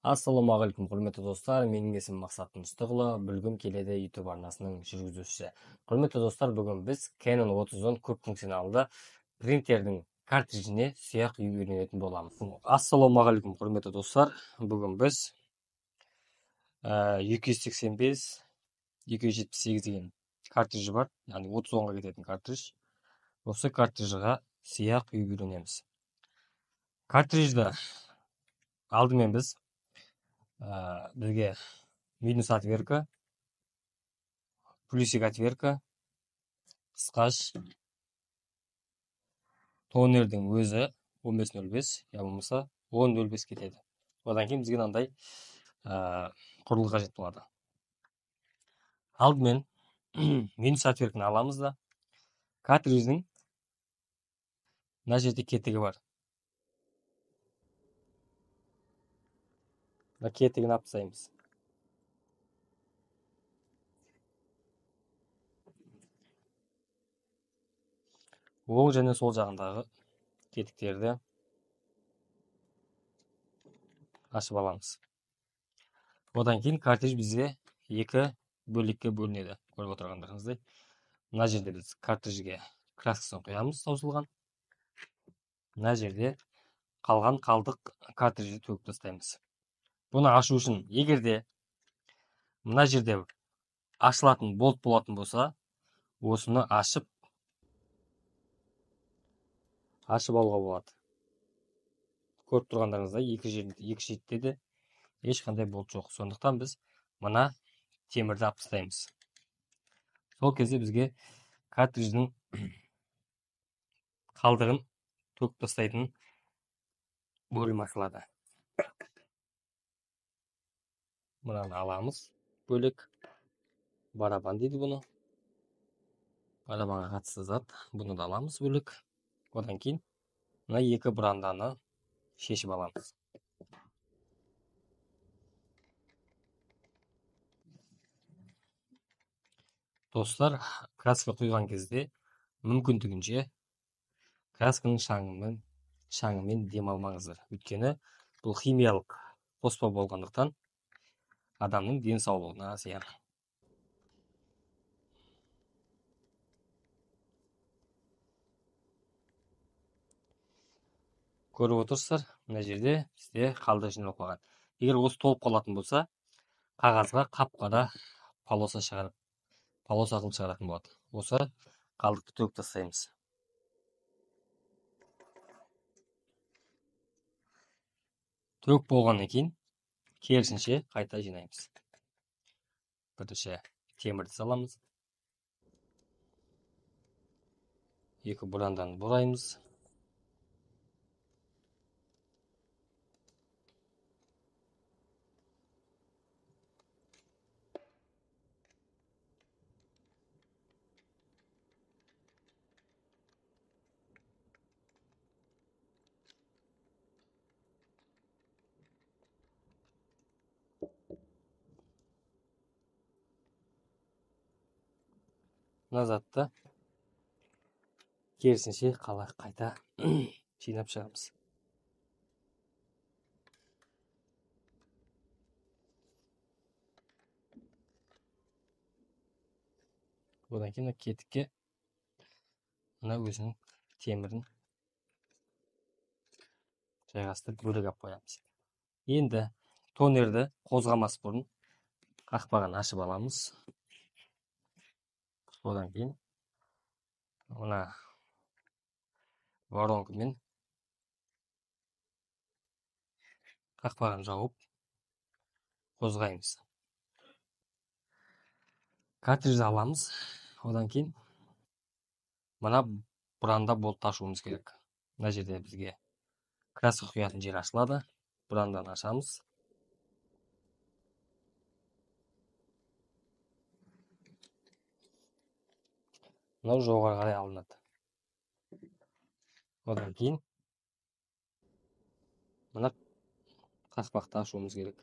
Ассалаумағалейкум, құрметті достар. Менің есімім Мақсат Мұстығұлы, Білгім келеді YouTube арнасының жүргізушісі. Құрметті достар, бүгін біз Canon 3010 көпфункционалды принтердің картриджіне сұяқ үйренетін боламыз. Ассалаумағалейкум, құрметті достар. Бүгін біз 285 278 деген картридж бар, яғни 30-10-ға кететін картридж. Осы картриджға сұяқ үйренеміз. Картриджді алдымен біз бізге минус отвертка, плюсик отвертка, қысқаш, тонердің өзі 15.05, я болмаса 10.05 кетеді. Одан кейін бізге мынандай құрылғы қажет болады. Алдымен минус отвертканы аламыз да, картридждің мына жерде кетігі бар. Мына кетігін алып тастаймыз. Оң және сол жағындағы кетіктерді ашып аламыз. Одан кейін картридж бізге екі бөлікке бөлінеді. Көріп отырғандарыңыздай. Мына жерде біз картриджге краскасын құямыз, таусылған. Мына жерде қалған қалдық картриджді төгіп тастаймыз. Бұны ашу үшін, егерде мына жерде ашылатын болт болатын болса, осыны ашып алуға болады. Көріп тұрғандарыңыздай, екі шетте де ешқандай болт жоқ. Сондықтан біз мына темірді алып тастаймыз. Сол кезде бізге картридждің қалдығын төгіп тастайтын бөлім ашылады. Мынаны аламыз. Бөлек барабан дейді бұны. Барабанға қатысты зат. Бұны да аламыз бөлек. Одан кейін мына екі бұранданы шешіп аламыз. Достар, краска құйған кезде мүмкіндігінше красканың шаңымен демалмаңыздар. Өйткені бұл химиялық қоспа болғандықтан адамның денсаулығына зиян. Көріп отырсыздар, мына жерде бізде қалдық жиналып қалған. Егер осы толып қалатын болса, қағазға қап-қара полоса қылып шығаратын болады. Осы қалдықты төгіп тастаймыз. Төгіп болғаннан кейін керісінше қайта жинаймыз. Бірінші темірді саламыз. Екі бұранданы бұраймыз. Мына затты керісінше қайта жинап шығамыз. Одан кейін кетікке мына өзінің темірін жайғастырып бөлек алып қоямыз. Енді тонерді қозғамас бұрын қақпағын ашып аламыз. Одан кейін мына воронкамен қақпағын жауып қозғаймыз. Картриджді аламыз. Одан кейін мына бұранда болтты ашуымыз керек. Мына жерде бізге краска құятын жер ашылады. Бұранданы ашамыз. Мынау жоғары қарай алынады. Одан кейін мына қақпақты ашуымыз керек.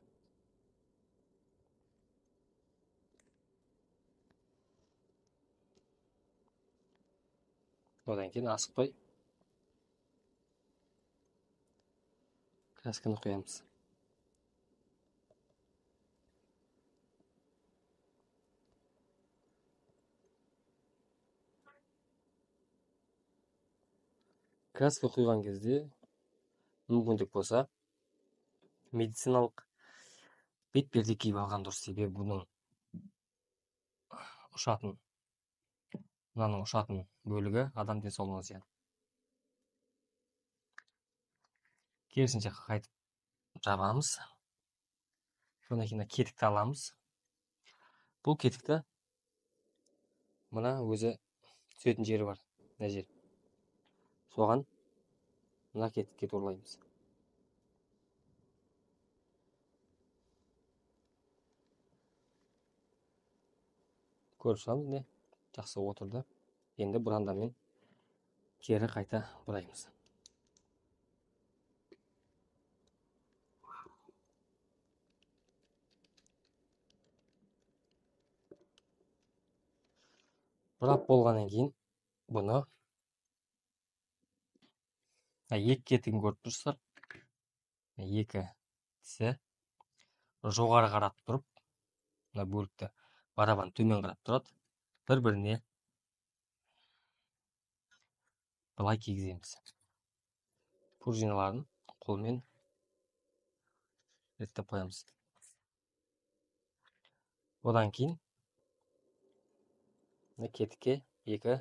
Одан кейін асықпай красканы құямыз. краска құйған кезде мүмкіндік болса медициналық бетперде киіп алған дұрыс. Себебі бұның ұшатын бөлігі адам денсаулығына зиян. Керісінше қайтып жабамыз. Содан кейін кетікті аламыз. Бұл кетікті мына өзі түсетін жері бар. Мына жер. Соған мына кетікке торлаймыз. Көріп шығамыз, не жақсы отырды. Енді бұрандамен кері қайта бұраймыз. Бұрап болғаннан кейін бұны екі кетігін көріп тұрсыздар. Екі тісі жоғары қарап тұрып, мына бөлікті барабан төмен қарап тұрады. Бір-біріне былай кигіземіз. Пружиналарын қолмен реттеп қоямыз. Одан кейін кетікке екі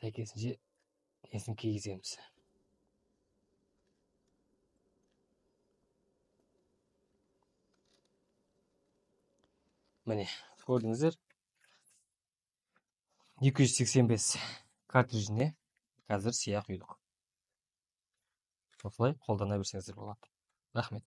сәйкесінше несін кигіземіз. Міне, көрдіңіздер. 285 картрижіне қазір сия құйдық. Осылай қолдана берсеңіздер болады. Рахмет.